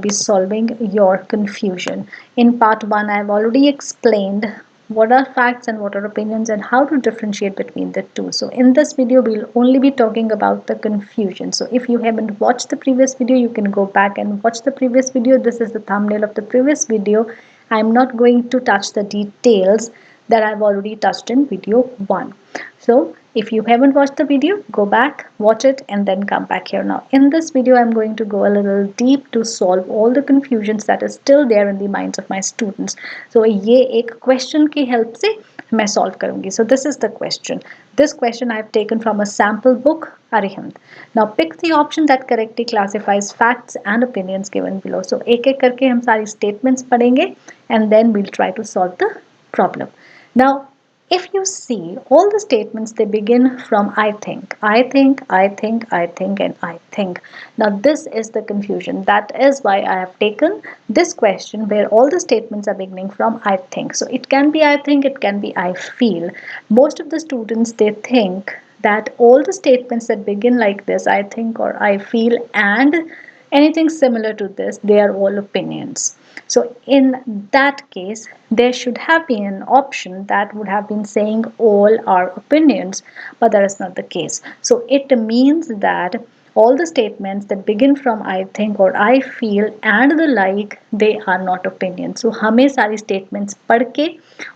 be solving your confusion. In part 1, I've already explained what are facts and what are opinions and how to differentiate between the two. So in this video, we'll only be talking about the confusion. So if you haven't watched the previous video, you can go back and watch the previous video. This is the thumbnail of the previous video. I'm not going to touch the details that I've already touched in video 1. So if you haven't watched the video, go back, watch it, and then come back here. Now in this video, I'm going to go a little deep to solve all the confusions that is still there in the minds of my students. So ये एक question की help से मैं solve करूँगी. So this is the question. This question I've taken from a sample book, Arihant. Now pick the option that correctly classifies facts and opinions given below. So एक एक करके हम सारी statements पढ़ेंगे and then we'll try to solve the problem. Now if you see, all the statements, they begin from I think, I think, I think, I think, and I think. Now this is the confusion. That is why I have taken this question where all the statements are beginning from I think. So it can be I think, it can be I feel. Most of the students, they think that all the statements that begin like this, I think or I feel, and anything similar to this, they are all opinions. So in that case, there should have been an option that would have been saying all are opinions, but that is not the case. So it means that all the statements that begin from I think or I feel and the like, they are not opinions. So हमें सारी statements पढ़ के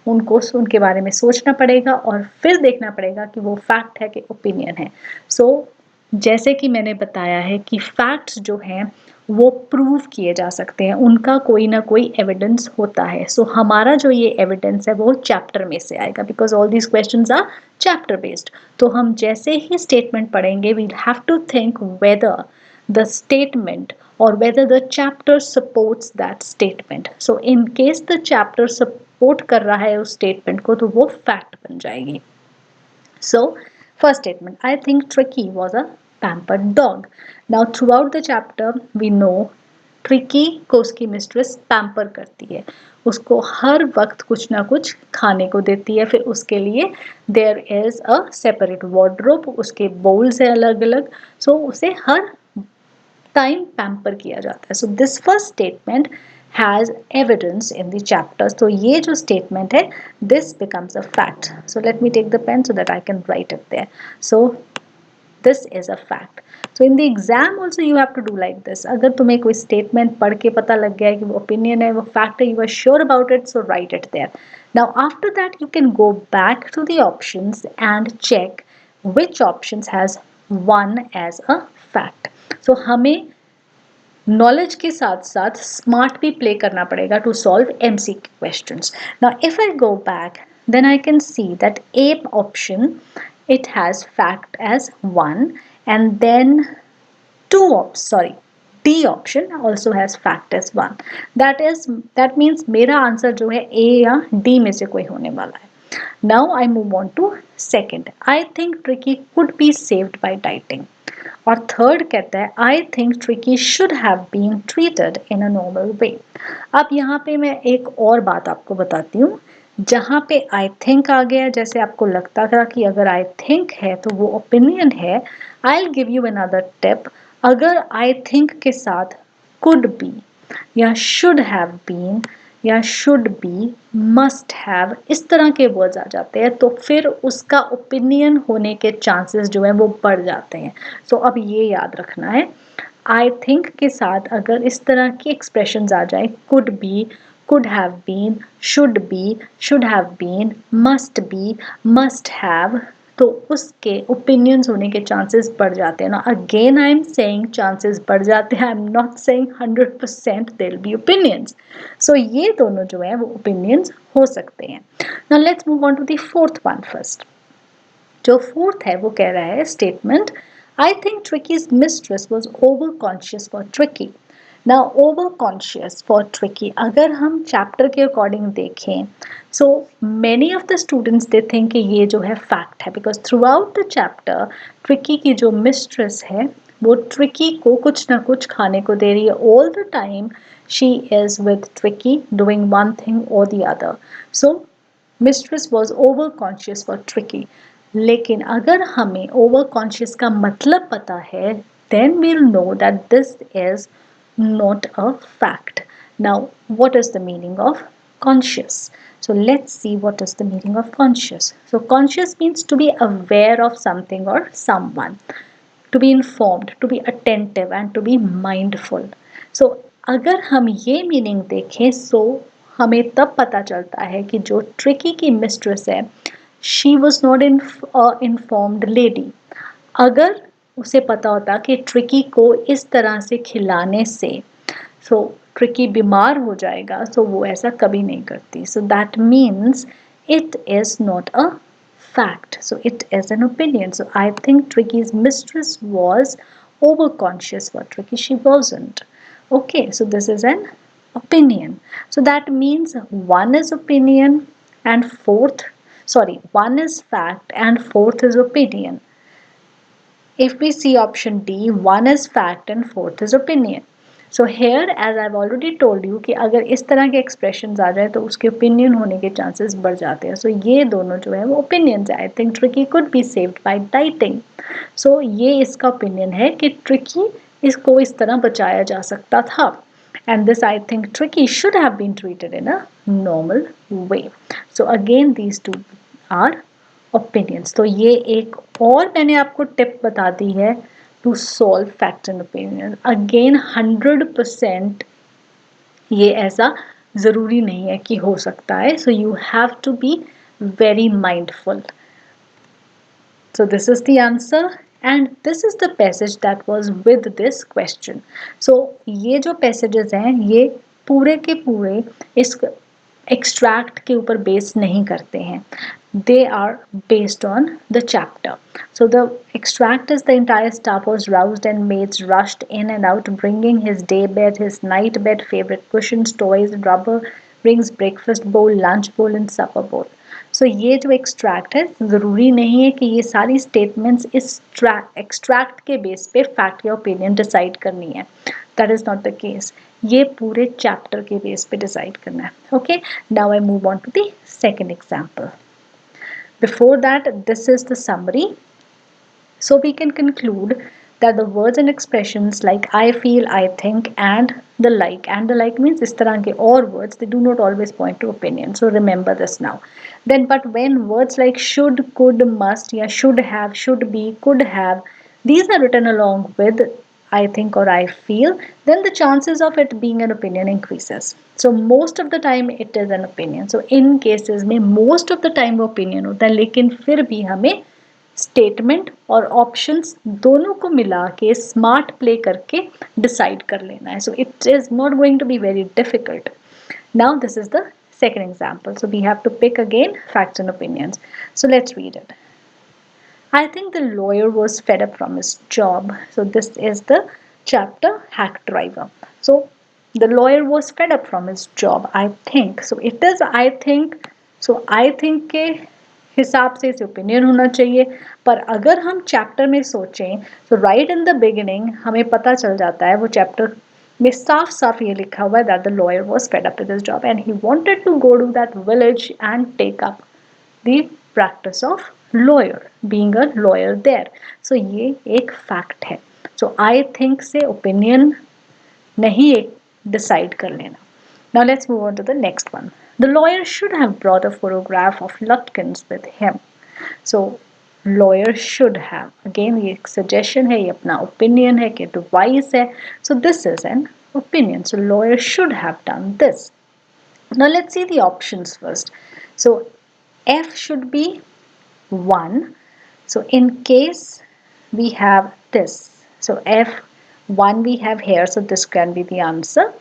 उनको उनके बारे में सोचना पड़ेगा और फिर देखना पड़ेगा कि वो fact है कि opinion है. So जैसे कि मैंने बताया है कि फैक्ट्स जो हैं वो प्रूव किए जा सकते हैं, उनका कोई ना कोई एविडेंस होता है. सो हमारा जो ये एविडेंस है वो चैप्टर में से आएगा because all these questions are chapter based. तो हम जैसे ही स्टेटमेंट पढ़ेंगे we have to think whether the statement or whether the chapter supports that statement. So in case the chapter support कर रहा है उस statement को तो वो fact बन जाएगी. So first statement, I think Tricky was a pampered dog. Now throughout the chapter we know tricky को उसकी मिस्ट्रेस पैम्पर करती है, उसको हर वक्त कुछ ना कुछ खाने को देती है, फिर उसके लिए there is a separate wardrobe, उसके बोल्स है अलग अलग. सो उसे हर टाइम पैम्पर किया जाता है. So this first statement has evidence in the chapter. So ये जो statement है this becomes a fact. So let me take the pen so that I can write it there. So this is a fact. So in the exam also you have to do like this. अगर तुम्हें कोई statement पढ़ के पता लग गया है कि वो opinion है, वो fact है, you are sure about it, so write it there. Now after that you can go back to the options and check which options has one as a fact. So हमें knowledge के साथ साथ smart भी play करना पड़ेगा to solve MCQ questions. Now if I go back then I can see that A option, it has fact as 1 and then D option also has fact as 1. That means मेरा answer जो है A या D में से कोई होने वाला है. Now I move on to second. I think Tricky could be saved by dieting. और थर्ड कहता है I think tricky should have been treated in a normal way. अब यहाँ पे मैं एक और बात आपको बताती हूँ. जहाँ पे आई थिंक आ गया, जैसे आपको लगता था कि अगर आई थिंक है तो वो ओपिनियन है, I will give you another tip. अगर आई थिंक के साथ कुड बी या शुड हैव बीन या शुड बी, मस्ट हैव, इस तरह के वर्ड्स आ जाते हैं तो फिर उसका ओपिनियन होने के चांसेस जो हैं वो बढ़ जाते हैं. सो अब ये याद रखना है, आई थिंक के साथ अगर इस तरह की एक्सप्रेशंस आ जाए, could be, could have been, should have been, must have, तो उसके ओपिनियंस होने के चांसेस बढ़ जाते हैं ना. Again I am saying chances बढ़ जाते हैं, I am not saying 100% there will be opinions. So ये दोनों जो है वो ओपिनियंस हो सकते हैं. Now let's move on to the fourth one first. जो फोर्थ है वो कह रहा है statement, I think Tricky's mistress was over conscious for Tricky. Now over conscious for Tricky अगर हम चैप्टर के अकॉर्डिंग देखें, so many of the students they think कि ये जो है फैक्ट है because through out the chapter tricky की जो मिस्ट्रेस है वो ट्रिकी को कुछ ना कुछ खाने को दे रही है. All the time she is with Tricky doing one thing और the other. So mistress was over conscious for Tricky. लेकिन अगर हमें ओवर कॉन्शियस का मतलब पता है, then we'll know that this is not a fact. Now, what is the meaning of conscious? So, let's see what is the meaning of conscious. So, conscious means to be aware of something or someone, to be informed, to be attentive and to be mindful. So अगर हम ये meaning देखें सो हमें तब पता चलता है कि जो ट्रिकी की मिस्ट्रेस है she was not informed lady. अगर उसे पता होता कि ट्रिकी को इस तरह से खिलाने से सो ट्रिकी बीमार हो जाएगा सो वो ऐसा कभी नहीं करती. So that means it is not a fact. So it is an opinion. So I think Tricky's mistress was overconscious for Tricky. She wasn't. Okay, so this is an opinion. So that means one is opinion and one is fact and fourth is opinion. If we see option D, one is fact and fourth is opinion. So here, as I've already told you कि अगर इस तरह के expressions आ जाए तो उसके opinion होने के chances बढ़ जाते हैं. So ये दोनों जो है वो opinions है. I think Tricky could be saved by dieting. So ये इसका opinion है कि Tricky इसको इस तरह बचाया जा सकता था. And this I think Tricky should have been treated in a normal way. So again these two are opinions. तो ये एक और मैंने आपको टिप बता दी है to solve facts and opinion. Again 100% ये ऐसा ज़रूरी नहीं है कि हो सकता है. So you have to be very mindful. So this is the answer and this is the passage that was with this question. So ये जो passages हैं ये पूरे के पूरे इस extract के ऊपर base नहीं करते हैं. They are based on the chapter. So the extract is the entire staff was roused and maids rushed in and out bringing his day bed, his night bed, favorite cushions, toys, rubber rings, breakfast bowl, lunch bowl and supper bowl. सो ये जो extract है ज़रूरी नहीं है कि ये सारी statements इस एक्सट्रैक्ट के बेस पे फैक्ट या ओपिनियन डिसाइड करनी है. That is not the case. ये पूरे चैप्टर के बेस पे डिसाइड करना है. Okay, now I move on to the second example. Before that this is the summary. So we can conclude that the words and expressions like I feel, I think and the like means is tarah ke or words, they do not always point to opinion. So remember this now. Then but when words like should, could, must, yeah, should have, should be, could have, these are written along with I think or I feel, then the chances of it being an opinion increases. So most of the time it is an opinion. So in cases में most of the time opinion होता है लेकिन फिर भी हमें statement और options दोनों को मिला के स्मार्ट प्ले करके डिसाइड कर लेना है. So it is not going to be very difficult. Now this is the second example. So we have to pick again facts and opinions. So let's read it. I think the lawyer was fed up from his job. So this is the chapter hack driver. So the lawyer was fed up from his job. I think. So it is I think. So I think के हिसाब से इसे opinion होना चाहिए. पर अगर हम chapter में सोचें तो राइट इन द बिगिनिंग हमें पता चल जाता है वो चैप्टर में साफ साफ ये लिखा हुआ है that the lawyer was fed up with his job and he wanted to go to that village and take up the practice of lawyer being a lawyer there. So ये एक फैक्ट है. So I think say opinion नहीं decide कर लेना. Now let's move on to the next one. The lawyer should have brought a photograph of Lutkins with him. So lawyer should have. Again ये एक suggestion है, ये अपना opinion है कि advice है. So this is an opinion. So lawyer should have done this. Now let's see the options first. So F should be 1. So in case we have this. So F1 we have here. So this can be the answer.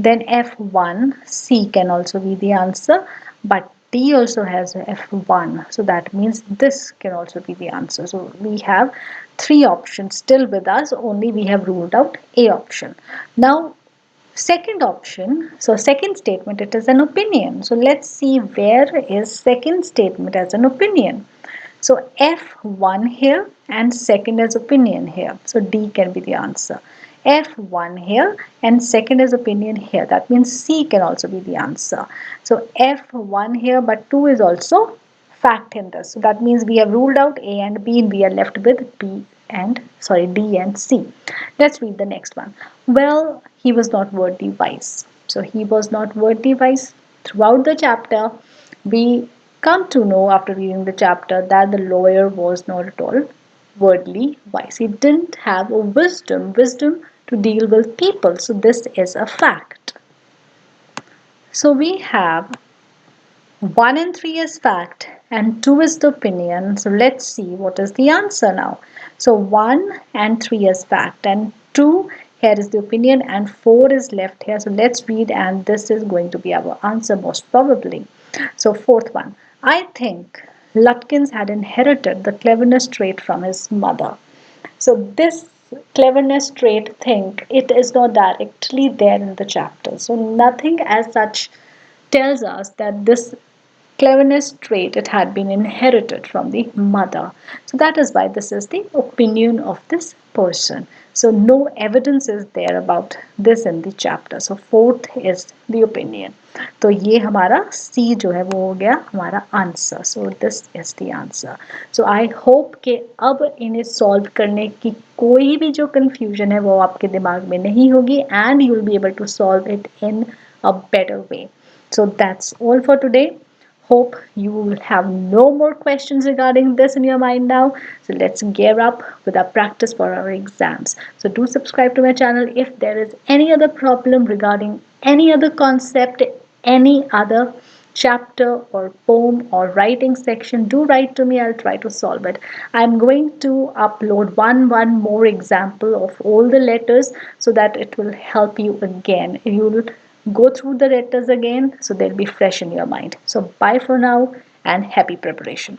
Then F1, C can also be the answer, but D also has F1. So that means this can also be the answer. So we have 3 options still with us, only we have ruled out A option. Now, second option, so second statement, it is an opinion. So let's see where is second statement as an opinion. So F1 here and second is opinion here. So D can be the answer. F1 here and second is opinion here. That means C can also be the answer. So F1 here but 2 is also fact in this. So that means we have ruled out A and B and we are left with D and C. Let's read the next one. Well, he was not worldly wise. So he was not worldly wise. Throughout the chapter, we come to know after reading the chapter that the lawyer was not at all worldly wise. He didn't have a wisdom to deal with people. So this is a fact. So we have 1 and 3 is fact and 2 is the opinion. So let's see what is the answer now. So 1 and 3 is fact and 2 here is the opinion and 4 is left here. So let's read and this is going to be our answer most probably. So fourth one. I think Lutkins had inherited the cleverness trait from his mother. So this cleverness trait thing, it is not directly there in the chapter. So nothing as such tells us that this cleverness trait it had been inherited from the mother. So that is why this is the opinion of this person. So no evidence is there about this in the chapter. So fourth is the opinion. तो ये हमारा C जो है वो हो गया हमारा answer. So this is the answer. So I hope कि अब इन्हें सॉल्व करने की कोई भी जो confusion है वो आपके दिमाग में नहीं होगी and you will be able to solve it in a better way. So that's all for today. Hope you will have no more questions regarding this in your mind now. So let's gear up with our practice for our exams. So do subscribe to my channel. If there is any other problem regarding any other concept, any other chapter or poem or writing section, do write to me. I'll try to solve it. I'm going to upload one more example of all the letters so that it will help you again. You will go through the letters again so they'll be fresh in your mind. So bye for now and happy preparation.